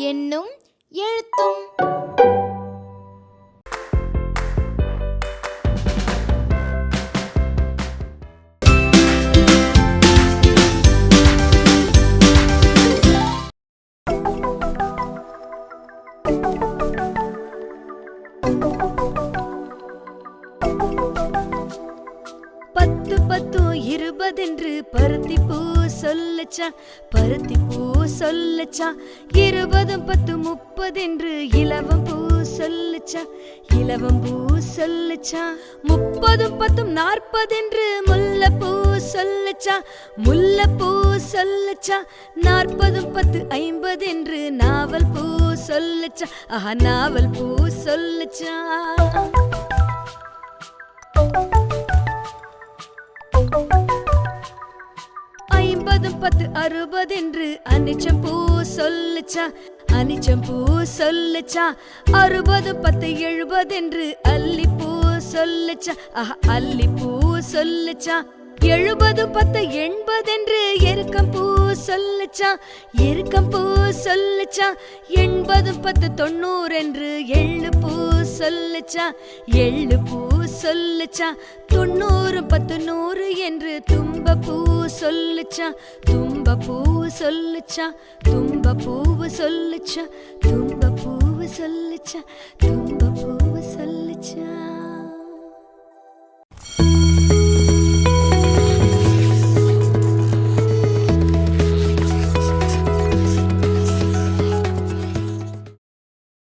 எண்ணும் எழுத்தும். பத்து பத்தும் இருபதென்று பருத்தி பூ சொல்லுச்சா, பருத்தி பூ சொல்லுச்சா. 20 10 30 இலவம் பூ சொல்லுச்சா, இலவம் பூ சொல்லுச்சா. 30 10 40 முல்லைப்பூ சொல்லுச்சா, முல்லைப்பூ சொல்லுச்சா. 40 10 50 நாவல் பூ சொல்லுச்சா, ஆஹா நாவல் பூ சொல்லுச்சா. 50 10 60 அனிச்சம் பூ சொல்லுச்சா, அனிச்சம் பூ சொல்லுச்சா. 60 10 70 அல்லிப்பூ சொல்லுச்சா, ஆஹா அல்லிப்பூ சொல்லுச்சா. 70 10 80 எருக்கம் பூ சொல்லுச்சா, எருக்கம் பூ சொல்லுச்சா. 80 10 90 எள்ளு பூ சொல்லுச்சா, எள்ளு பூ சொல்லுச்சா. 90 10 100 என்று தும்பப்பூ சொல்லுச்சா, தும்பப்பூ சொல்லுச்சா, தும்பப்பூ சொல்லுச்சா, தும்பப்பூ சொல்லுச்சா.